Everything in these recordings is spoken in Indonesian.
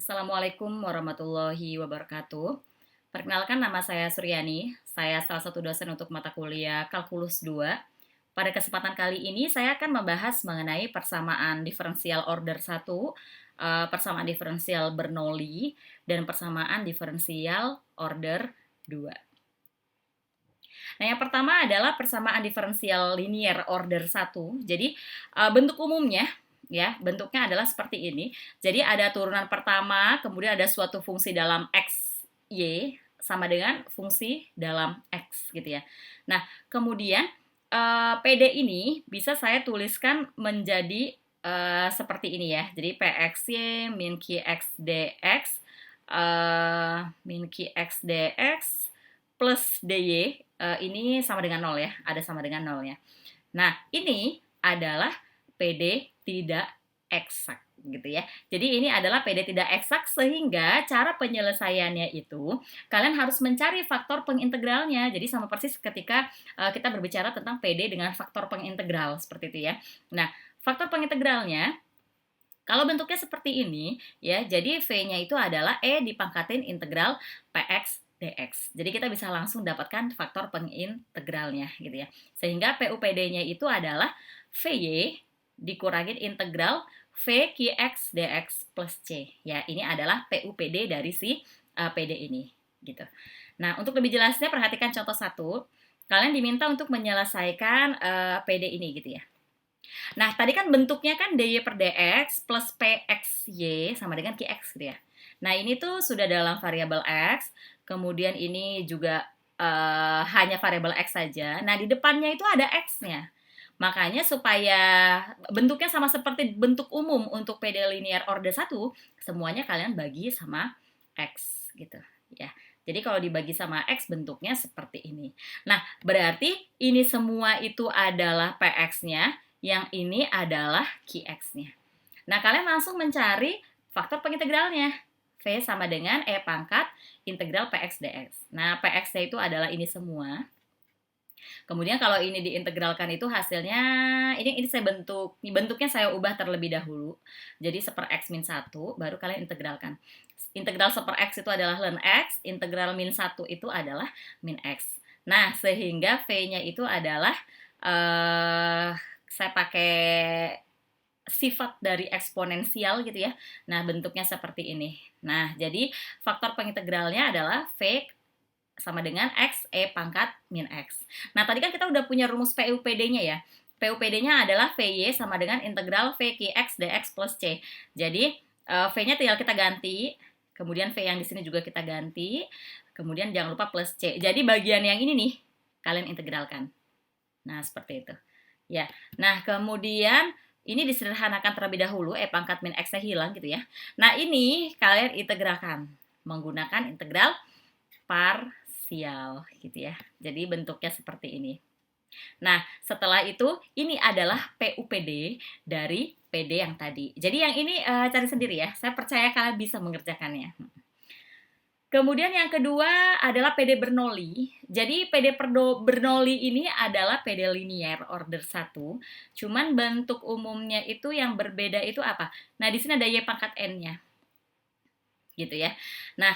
Assalamualaikum warahmatullahi wabarakatuh. Perkenalkan, nama saya Suryani. Saya salah satu dosen untuk mata kuliah Kalkulus 2. Pada kesempatan kali ini saya akan membahas mengenai persamaan diferensial order 1, persamaan diferensial Bernoulli, dan persamaan diferensial order 2. Nah, yang pertama adalah persamaan diferensial linear order 1. Jadi, bentuk umumnya ya, bentuknya adalah seperti ini. Jadi ada turunan pertama, kemudian ada suatu fungsi dalam x, y sama dengan fungsi dalam x gitu ya. Nah, kemudian PD ini bisa saya tuliskan menjadi seperti ini ya. Jadi PXY min QX DX min QX DX plus DY ini sama dengan 0 ya, ada sama dengan 0 ya. Nah, ini adalah PD tidak eksak gitu ya. Jadi ini adalah PD tidak eksak sehingga cara penyelesaiannya itu kalian harus mencari faktor pengintegralnya. Jadi sama persis ketika kita berbicara tentang PD dengan faktor pengintegral seperti itu ya. Nah, faktor pengintegralnya kalau bentuknya seperti ini ya, jadi V-nya itu adalah E dipangkatin integral PX dx. Jadi kita bisa langsung dapatkan faktor pengintegralnya gitu ya. Sehingga PUPD-nya itu adalah VY dikurangin integral V QX dx plus C. Ya, ini adalah PUPD dari si PD ini gitu. Nah, untuk lebih jelasnya perhatikan contoh 1. Kalian diminta untuk menyelesaikan PD ini gitu ya. Nah, tadi kan bentuknya kan dy per dx plus pxy sama dengan qx gitu ya. Nah, ini tuh sudah dalam variabel x, kemudian ini juga hanya variabel x saja. Nah, di depannya itu ada x-nya. Makanya supaya bentuknya sama seperti bentuk umum untuk PD linear order 1, semuanya kalian bagi sama x gitu ya. Jadi kalau dibagi sama x bentuknya seperti ini. Nah, berarti ini semua itu adalah px-nya, yang ini adalah qx-nya. Nah, kalian langsung mencari faktor pengintegralnya. V sama dengan E pangkat integral px dx. Nah, px-nya itu adalah ini semua. Kemudian kalau ini diintegralkan itu hasilnya ini saya bentuknya saya ubah terlebih dahulu. Jadi 1/x min 1 baru kalian integralkan. Integral 1/x itu adalah ln x, integral min 1 itu adalah min x. Nah, sehingga V-nya itu adalah saya pakai sifat dari eksponensial gitu ya. Nah, bentuknya seperti ini. Nah, jadi faktor pengintegralnya adalah V sama dengan x E pangkat min x. Nah, tadi kan kita udah punya rumus PUPD-nya ya. PUPD-nya adalah VY sama dengan integral V QX dx plus C. Jadi, V-nya tinggal kita ganti, kemudian V yang di sini juga kita ganti, kemudian jangan lupa plus C. Jadi, bagian yang ini nih, kalian integralkan. Nah, seperti itu. Ya. Nah, kemudian ini disederhanakan terlebih dahulu, E pangkat min X-nya hilang gitu ya. Nah, ini kalian integralkan menggunakan integral parsial gitu ya. Jadi bentuknya seperti ini. Nah, setelah itu ini adalah PUPD dari PD yang tadi. Jadi yang ini cari sendiri ya. Saya percaya kalian bisa mengerjakannya. Kemudian yang kedua adalah PD Bernoulli. Jadi PD Bernoulli ini adalah PD linear order 1. Cuman bentuk umumnya itu yang berbeda itu apa? Nah, di sini ada Y pangkat N-nya. Gitu ya. Nah,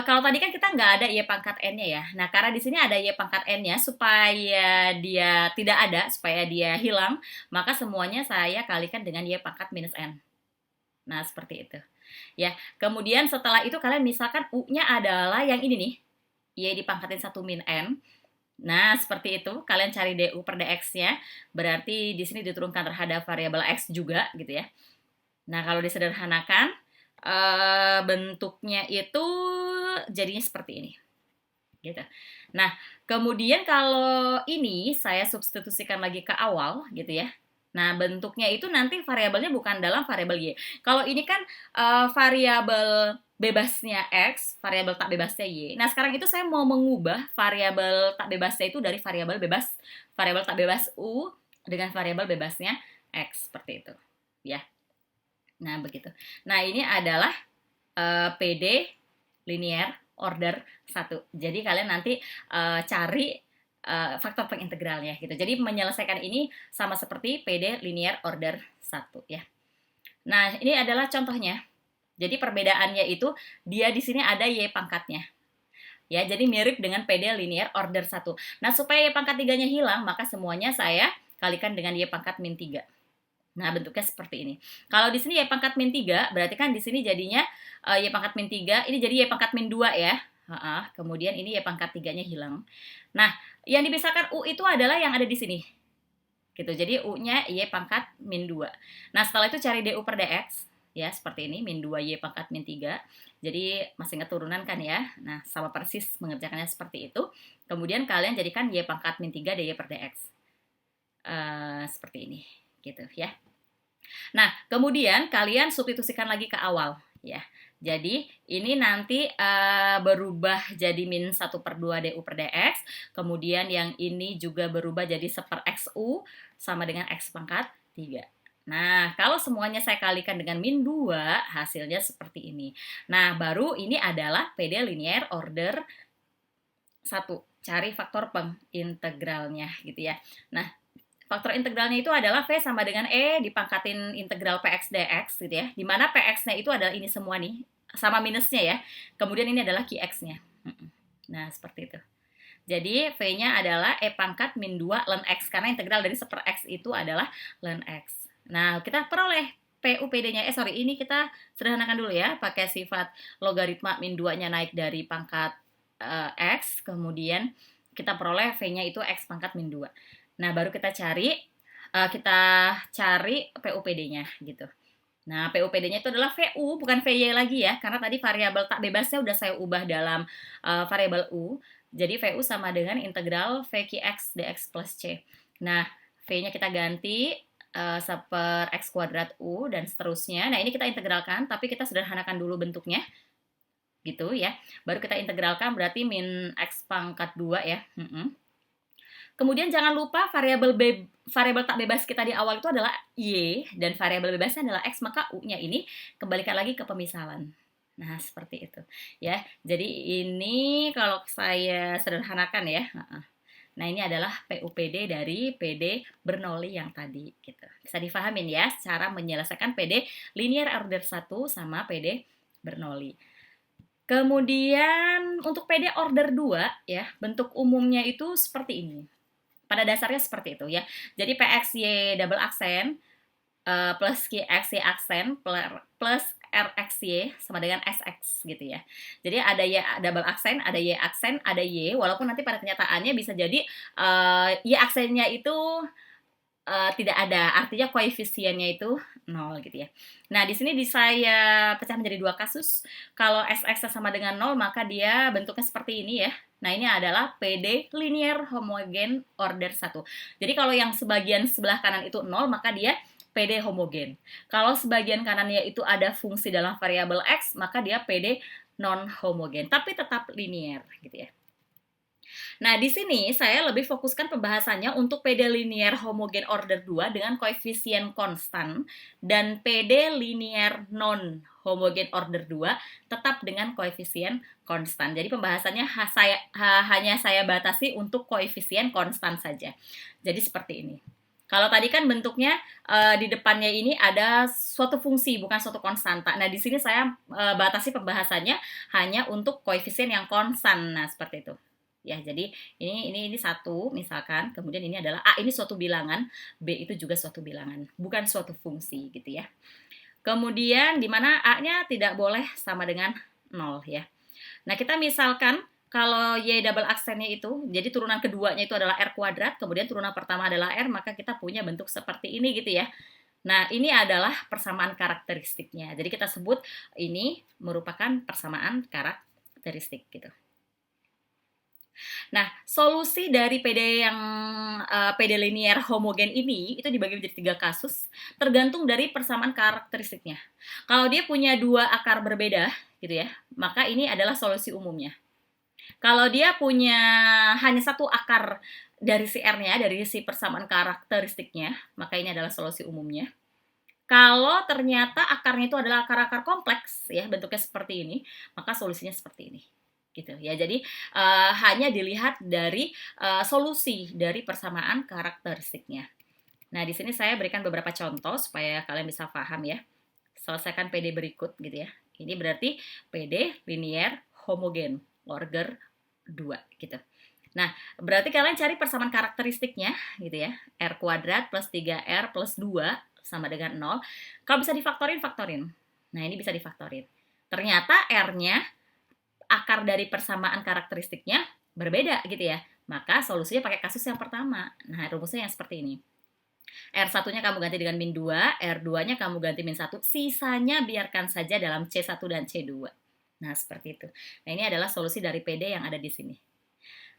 kalau tadi kan kita nggak ada Y pangkat N-nya ya. Nah, karena di sini ada Y pangkat N-nya supaya dia tidak ada, supaya dia hilang, maka semuanya saya kalikan dengan Y pangkat minus N. Nah, seperti itu. Ya, kemudian setelah itu kalian misalkan U-nya adalah yang ini nih. Y dipangkatin 1 min N. Nah, seperti itu. Kalian cari DU per DX-nya. Berarti di sini diturunkan terhadap variabel X juga gitu ya. Nah, kalau disederhanakan, bentuknya itu jadinya seperti ini. Gitu. Nah, kemudian kalau ini saya substitusikan lagi ke awal gitu ya. Nah, bentuknya itu nanti variabelnya bukan dalam variabel Y. Kalau ini kan variabel bebasnya X, variabel tak bebasnya Y. Nah, sekarang itu saya mau mengubah variabel tak bebasnya itu dari variabel tak bebas U dengan variabel bebasnya X, seperti itu. Ya. Nah, begitu. Nah, ini adalah PD linear order 1. Jadi kalian nanti cari faktor pengintegralnya gitu. Jadi menyelesaikan ini sama seperti PD linear order 1 ya. Nah, ini adalah contohnya. Jadi perbedaannya itu dia di sini ada Y pangkatnya. Ya, jadi mirip dengan PD linear order 1. Nah, supaya Y pangkat 3-nya hilang, maka semuanya saya kalikan dengan Y pangkat min 3. Nah, bentuknya seperti ini. Kalau di sini Y pangkat min 3, berarti kan di sini jadinya Y pangkat min 3, ini jadi Y pangkat min 2 ya. Kemudian ini Y pangkat 3-nya hilang. Nah, yang dipisahkan U itu adalah yang ada di sini. Gitu. Jadi U-nya Y pangkat min 2. Nah, setelah itu cari DU per DX. Ya, seperti ini, min 2Y pangkat min 3. Jadi, masih ingat turunan kan ya? Nah, sama persis mengerjakannya seperti itu. Kemudian kalian jadikan Y pangkat min 3 DY per DX. Seperti ini. Gitu ya. Nah, kemudian kalian substitusikan lagi ke awal. Ya, jadi ini nanti berubah jadi min 1/2 DU per DX. Kemudian yang ini juga berubah jadi 1/XU sama dengan X pangkat 3. Nah, kalau semuanya saya kalikan dengan min 2, hasilnya seperti ini. Nah, baru ini adalah PD linear order 1. Cari faktor pengintegralnya gitu ya. Nah, faktor integralnya itu adalah V sama dengan E dipangkatin integral PX dx gitu ya. Dimana PX-nya itu adalah ini semua nih, sama minusnya ya. Kemudian ini adalah QX-nya. Nah, seperti itu. Jadi V-nya adalah E pangkat min 2 ln X. Karena integral dari 1/X itu adalah ln X. Nah, kita peroleh PUPD-nya. Ini kita sederhanakan dulu ya. Pakai sifat logaritma min 2-nya naik dari pangkat X. Kemudian kita peroleh V-nya itu X pangkat min 2. Nah, baru kita cari PUPD-nya gitu. Nah, PUPD-nya itu adalah VU, bukan VY lagi ya, karena tadi variabel tak bebasnya udah saya ubah dalam variabel U. Jadi VU sama dengan integral VQX dx plus C. Nah, V-nya kita ganti 1/X kuadrat U dan seterusnya. Nah, ini kita integralkan, tapi kita sederhanakan dulu bentuknya. Gitu ya. Baru kita integralkan berarti min X pangkat 2 ya. Kemudian jangan lupa variabel tak bebas kita di awal itu adalah Y dan variabel bebasnya adalah X, maka U-nya ini kembalikan lagi ke pemisalan. Nah, seperti itu ya. Jadi ini kalau saya sederhanakan ya. Nah, ini adalah PUPD dari PD Bernoulli yang tadi gitu. Bisa difahamin ya cara menyelesaikan PD linear order 1 sama PD Bernoulli. Kemudian untuk PD order 2 ya, bentuk umumnya itu seperti ini. Pada dasarnya seperti itu ya. Jadi PXY double aksen plus QXY aksen plus RXY sama dengan SX gitu ya. Jadi ada Y double aksen, ada Y aksen, ada Y, walaupun nanti pada kenyataannya bisa jadi Y aksennya itu tidak ada, artinya koefisiennya itu 0 gitu ya. Nah, di sini saya pecah menjadi 2 kasus. Kalau SX sama dengan 0, maka dia bentuknya seperti ini ya. Nah, ini adalah PD linear homogen order 1. Jadi kalau yang sebagian sebelah kanan itu 0, maka dia PD homogen. Kalau sebagian kanannya itu ada fungsi dalam variabel X, maka dia PD non homogen, tapi tetap linear gitu ya. Nah, di sini saya lebih fokuskan pembahasannya untuk PD linear homogen order 2 dengan koefisien konstan dan PD linear non homogen order 2 tetap dengan koefisien konstan. Jadi pembahasannya hanya saya batasi untuk koefisien konstan saja. Jadi seperti ini. Kalau tadi kan bentuknya di depannya ini ada suatu fungsi, bukan suatu konstanta. Nah, di sini saya batasi pembahasannya hanya untuk koefisien yang konstan. Nah, seperti itu. Ya, jadi ini satu misalkan, kemudian ini adalah A, ini suatu bilangan, B itu juga suatu bilangan, bukan suatu fungsi gitu ya. Kemudian di mana A-nya tidak boleh sama dengan 0 ya. Nah, kita misalkan kalau Y double aksennya itu, jadi turunan keduanya itu adalah R kuadrat, kemudian turunan pertama adalah R, maka kita punya bentuk seperti ini gitu ya. Nah, ini adalah persamaan karakteristiknya. Jadi kita sebut ini merupakan persamaan karakteristik gitu. Nah, solusi dari PD yang PD linear homogen ini itu dibagi menjadi 3 kasus, tergantung dari persamaan karakteristiknya. Kalau dia punya 2 akar berbeda, gitu ya, maka ini adalah solusi umumnya. Kalau dia punya hanya 1 akar dari si R-nya, dari si persamaan karakteristiknya, maka ini adalah solusi umumnya. Kalau ternyata akarnya itu adalah akar-akar kompleks, ya bentuknya seperti ini, maka solusinya seperti ini. Gitu ya. Jadi hanya dilihat dari solusi dari persamaan karakteristiknya. Nah, di sini saya berikan beberapa contoh supaya kalian bisa paham ya. Selesaikan PD berikut gitu ya. Ini berarti PD linear homogen, order 2 gitu. Nah, berarti kalian cari persamaan karakteristiknya gitu ya. R kuadrat plus 3R plus 2 sama dengan 0. Kalau bisa difaktorin, faktorin. Nah, ini bisa difaktorin. Ternyata R-nya, akar dari persamaan karakteristiknya berbeda gitu ya. Maka solusinya pakai kasus yang pertama. Nah, rumusnya yang seperti ini. R1-nya kamu ganti dengan min 2, R2-nya kamu ganti min 1, sisanya biarkan saja dalam C1 dan C2. Nah, seperti itu. Nah, ini adalah solusi dari PD yang ada di sini.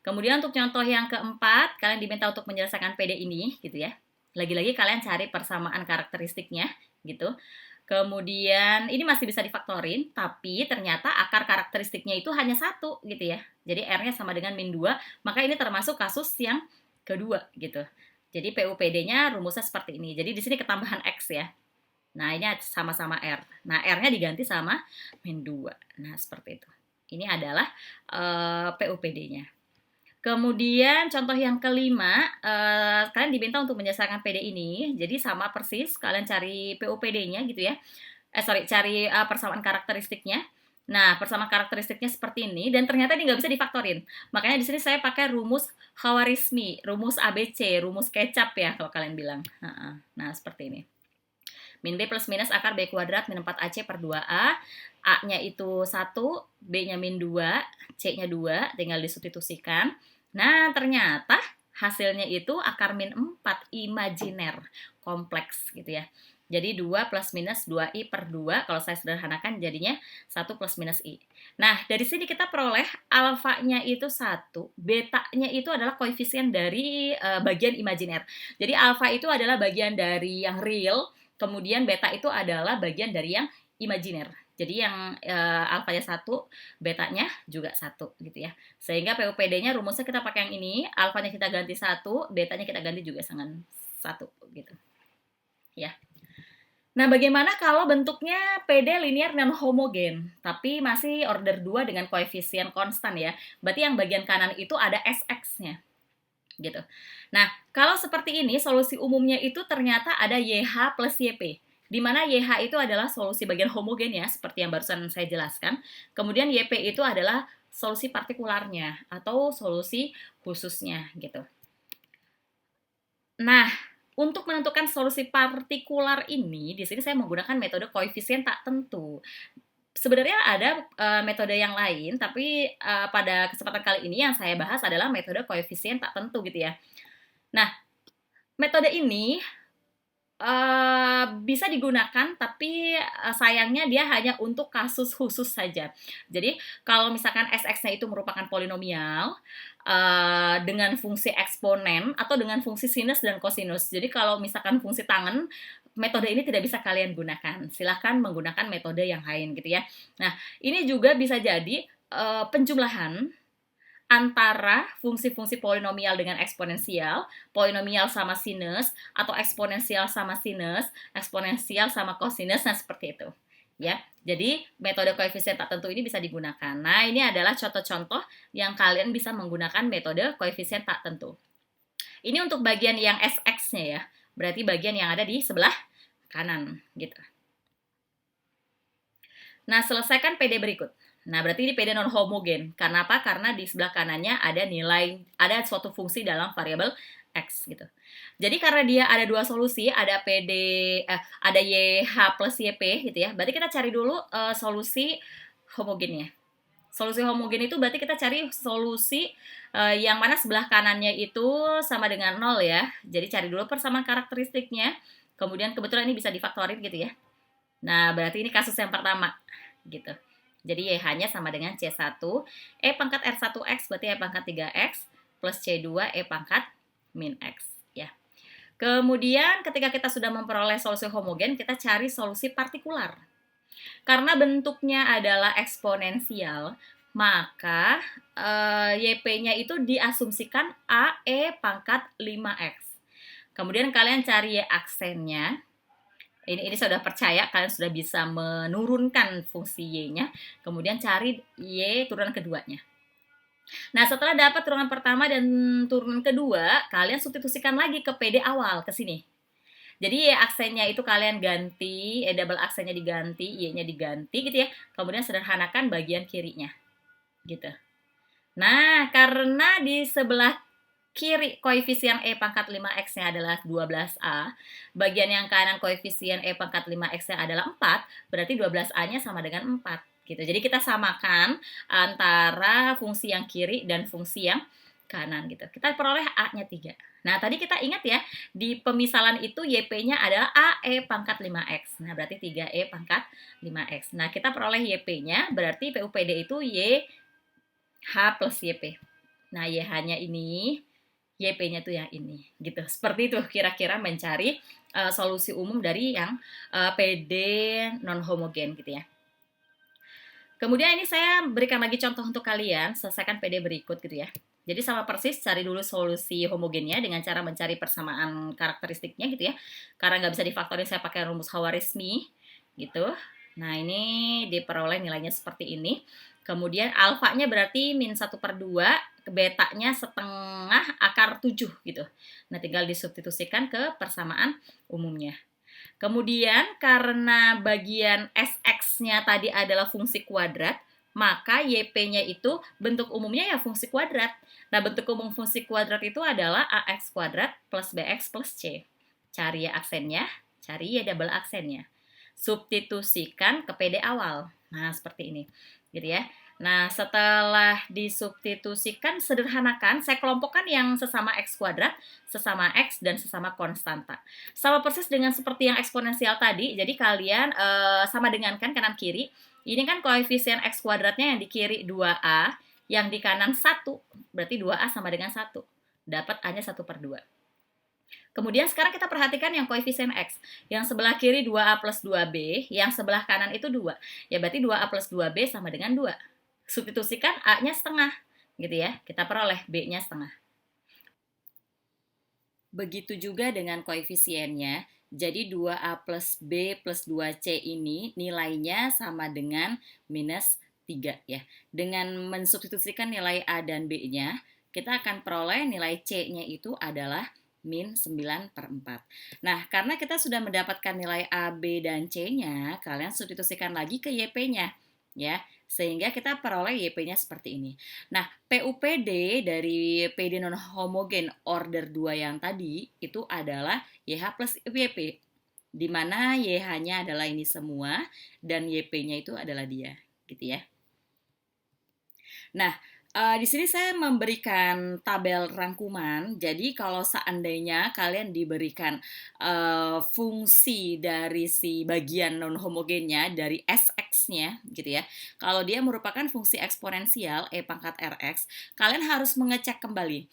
Kemudian untuk contoh yang keempat, kalian diminta untuk menyelesaikan PD ini, gitu ya. Lagi-lagi kalian cari persamaan karakteristiknya, gitu. Kemudian ini masih bisa difaktorin, tapi ternyata akar karakteristiknya itu hanya 1, gitu ya. Jadi R-nya sama dengan min 2, maka ini termasuk kasus yang kedua, gitu. Jadi PUPD-nya rumusnya seperti ini. Jadi di sini ketambahan X ya. Nah, ini sama-sama R. Nah, R-nya diganti sama min 2. Nah, seperti itu. Ini adalah PUPD-nya. Kemudian contoh yang kelima, kalian diminta untuk menyelesaikan PD ini. Jadi sama persis, kalian cari PUPD-nya gitu ya. Cari persamaan karakteristiknya. Nah, persamaan karakteristiknya seperti ini, dan ternyata ini nggak bisa difaktorin. Makanya di sini saya pakai rumus Khawarizmi, rumus ABC, rumus kecap ya kalau kalian bilang. Nah, seperti ini. Min B plus minus akar B kuadrat min 4AC per 2A. A-nya itu 1, B-nya min 2, C-nya 2, tinggal disubstitusikan. Nah, ternyata hasilnya itu akar min 4, imajiner, kompleks gitu ya. Jadi 2 plus minus 2i per 2, kalau saya sederhanakan jadinya 1 plus minus i. Nah, dari sini kita peroleh alfanya itu 1, betanya itu adalah koefisien dari bagian imajiner. Jadi alfa itu adalah bagian dari yang real, kemudian beta itu adalah bagian dari yang imajiner. Jadi yang alfanya 1, betanya juga 1 gitu ya. Sehingga PUPD-nya rumusnya kita pakai yang ini, alfanya kita ganti 1, betanya kita ganti juga dengan 1 gitu. Ya. Nah, bagaimana kalau bentuknya PD linear non homogen, tapi masih order 2 dengan koefisien konstan ya. Berarti yang bagian kanan itu ada SX-nya. Gitu. Nah, kalau seperti ini, solusi umumnya itu ternyata ada YH plus YP. Di mana YH itu adalah solusi bagian homogen ya, seperti yang barusan saya jelaskan. Kemudian YP itu adalah solusi partikularnya atau solusi khususnya gitu. Nah, untuk menentukan solusi partikular ini, di sini saya menggunakan metode koefisien tak tentu. Sebenarnya ada metode yang lain, tapi pada kesempatan kali ini yang saya bahas adalah metode koefisien tak tentu gitu ya. Nah, metode ini bisa digunakan, tapi sayangnya dia hanya untuk kasus khusus saja. Jadi kalau misalkan SX-nya itu merupakan polinomial dengan fungsi eksponen atau dengan fungsi sinus dan kosinus. Jadi kalau misalkan fungsi tangen, metode ini tidak bisa kalian gunakan. Silahkan menggunakan metode yang lain gitu ya. Nah, ini juga bisa jadi penjumlahan antara fungsi-fungsi polinomial dengan eksponensial, polinomial sama sinus, atau eksponensial sama sinus, eksponensial sama kosinus, nah seperti itu. Ya, jadi metode koefisien tak tentu ini bisa digunakan. Nah, ini adalah contoh-contoh yang kalian bisa menggunakan metode koefisien tak tentu. Ini untuk bagian yang SX-nya ya, berarti bagian yang ada di sebelah kanan gitu. Nah, selesaikan PD berikut. Nah, berarti ini PD non homogen. Karena apa? Karena di sebelah kanannya ada nilai, ada suatu fungsi dalam variabel X gitu. Jadi karena dia ada dua solusi, ada ada YH plus YP gitu ya. Berarti kita cari dulu solusi homogennya. Solusi homogen itu berarti kita cari solusi yang mana sebelah kanannya itu sama dengan 0 ya. Jadi cari dulu persamaan karakteristiknya. Kemudian kebetulan ini bisa difaktorin gitu ya. Nah, berarti ini kasus yang pertama gitu. Jadi YH-nya sama dengan C1, E pangkat R1X berarti E pangkat 3X, plus C2 E pangkat min X. Ya. Kemudian ketika kita sudah memperoleh solusi homogen, kita cari solusi partikular. Karena bentuknya adalah eksponensial, maka YP-nya itu diasumsikan AE pangkat 5X. Kemudian kalian cari Y aksennya. Ini sudah percaya kalian sudah bisa menurunkan fungsi Y-nya, kemudian cari Y turunan keduanya. Nah, setelah dapat turunan pertama dan turunan kedua, kalian substitusikan lagi ke PD awal, ke sini. Jadi aksennya itu kalian ganti, double aksennya diganti, Y-nya diganti gitu ya. Kemudian sederhanakan bagian kirinya gitu. Nah, karena di sebelah kiri koefisien E pangkat 5X-nya adalah 12A, bagian yang kanan koefisien E pangkat 5X-nya adalah 4, berarti 12A-nya sama dengan 4 gitu. Jadi kita samakan antara fungsi yang kiri dan fungsi yang kanan gitu. Kita peroleh A-nya 3. Nah, tadi kita ingat ya, di pemisalan itu YP-nya adalah AE pangkat 5X. Nah, berarti 3E pangkat 5X. Nah, kita peroleh YP-nya, berarti PUPD itu YH plus YP. Nah, YH-nya ini, YP-nya tuh yang ini, gitu. Seperti itu kira-kira mencari solusi umum dari yang PD non homogen gitu ya. Kemudian ini saya berikan lagi contoh untuk kalian, selesaikan PD berikut gitu ya. Jadi sama persis, cari dulu solusi homogennya dengan cara mencari persamaan karakteristiknya gitu ya. Karena nggak bisa difaktorin, saya pakai rumus Khawarizmi gitu. Nah, ini diperoleh nilainya seperti ini. Kemudian alfanya berarti min 1/2, betanya setengah akar 7 gitu. Nah, tinggal disubstitusikan ke persamaan umumnya. Kemudian karena bagian SX-nya tadi adalah fungsi kuadrat, maka YP-nya itu bentuk umumnya ya fungsi kuadrat. Nah, bentuk umum fungsi kuadrat itu adalah AX kuadrat plus BX plus C. Cari ya aksennya, cari ya double aksennya. Substitusikan ke PD awal. Nah, seperti ini. Gitu ya. Nah, setelah disubstitusikan, sederhanakan, saya kelompokkan yang sesama X kuadrat, sesama X, dan sesama konstanta. Sama persis dengan seperti yang eksponensial tadi, jadi kalian sama dengan kan kanan kiri. Ini kan koefisien X kuadratnya yang di kiri 2A, yang di kanan 1, berarti 2A sama dengan 1. Dapat A-nya 1/2. Kemudian sekarang kita perhatikan yang koefisien X. Yang sebelah kiri 2A plus 2B, yang sebelah kanan itu 2. Ya berarti 2A plus 2B sama dengan 2. Substitusikan A-nya setengah, gitu ya. Kita peroleh B-nya setengah. Begitu juga dengan koefisiennya. Jadi 2A plus B plus 2C ini nilainya sama dengan minus 3 ya. Dengan mensubstitusikan nilai A dan B-nya, kita akan peroleh nilai C-nya itu adalah min 9/4. Nah, karena kita sudah mendapatkan nilai A, B, dan C-nya, kalian substitusikan lagi ke YP-nya ya, sehingga kita peroleh YP-nya seperti ini. Nah, PUPD dari PD non homogen order 2 yang tadi itu adalah YH plus YP, di mana YH-nya adalah ini semua dan YP-nya itu adalah dia, gitu ya. Nah, di sini saya memberikan tabel rangkuman. Jadi kalau seandainya kalian diberikan fungsi dari si bagian non homogennya dari SX-nya gitu ya. Kalau dia merupakan fungsi eksponensial E pangkat RX, kalian harus mengecek kembali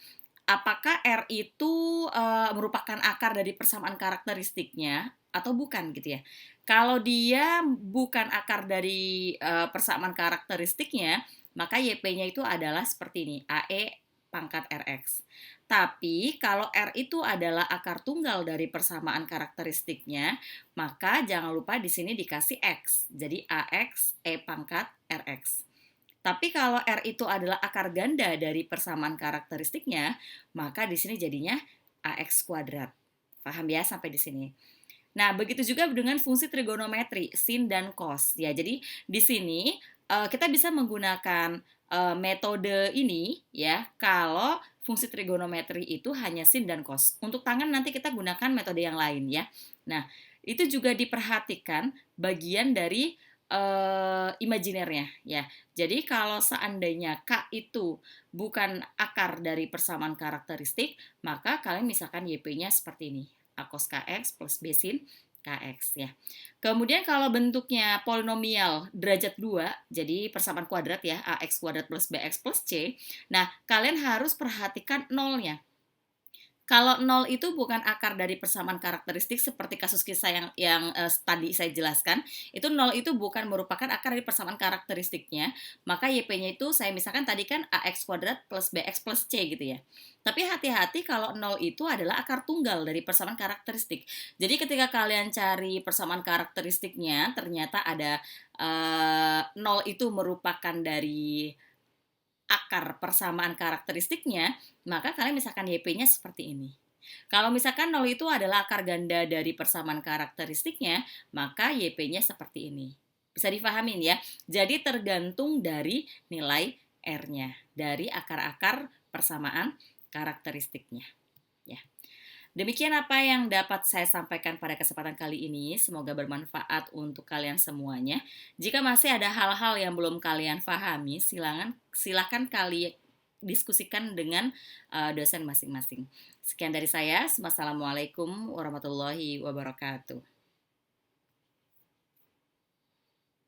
apakah R itu merupakan akar dari persamaan karakteristiknya atau bukan gitu ya. Kalau dia bukan akar dari persamaan karakteristiknya, maka YP-nya itu adalah seperti ini, AE pangkat RX. Tapi kalau R itu adalah akar tunggal dari persamaan karakteristiknya, maka jangan lupa di sini dikasih X. Jadi AX E pangkat RX. Tapi kalau R itu adalah akar ganda dari persamaan karakteristiknya, maka di sini jadinya AX kuadrat. Paham ya sampai di sini? Nah, begitu juga dengan fungsi trigonometri, sin dan cos. Ya, jadi di sini kita bisa menggunakan metode ini ya kalau fungsi trigonometri itu hanya sin dan cos. Untuk tangan nanti kita gunakan metode yang lain ya. Nah, itu juga diperhatikan bagian dari imajinernya ya. Jadi kalau seandainya K itu bukan akar dari persamaan karakteristik, maka kalian misalkan YP-nya seperti ini. A cos KX plus B sin KX ya. Kemudian kalau bentuknya polinomial derajat 2, jadi persamaan kuadrat ya, AX kuadrat plus BX plus C. Nah, kalian harus perhatikan nolnya. Kalau nol itu bukan akar dari persamaan karakteristik seperti kasus kisah yang tadi saya jelaskan, itu nol itu bukan merupakan akar dari persamaan karakteristiknya, maka YP-nya itu saya misalkan tadi kan AX kuadrat plus BX plus C gitu ya. Tapi hati-hati kalau nol itu adalah akar tunggal dari persamaan karakteristik. Jadi ketika kalian cari persamaan karakteristiknya, ternyata ada nol itu merupakan dari akar persamaan karakteristiknya, maka kalian misalkan YP-nya seperti ini. Kalau misalkan 0 itu adalah akar ganda dari persamaan karakteristiknya, maka YP-nya seperti ini. Bisa dipahamin ya? Jadi tergantung dari nilai R-nya, dari akar-akar persamaan karakteristiknya. Ya. Demikian apa yang dapat saya sampaikan pada kesempatan kali ini. Semoga bermanfaat untuk kalian semuanya. Jika masih ada hal-hal yang belum kalian pahami, silakan kalian diskusikan dengan dosen masing-masing. Sekian dari saya. Wassalamualaikum warahmatullahi wabarakatuh.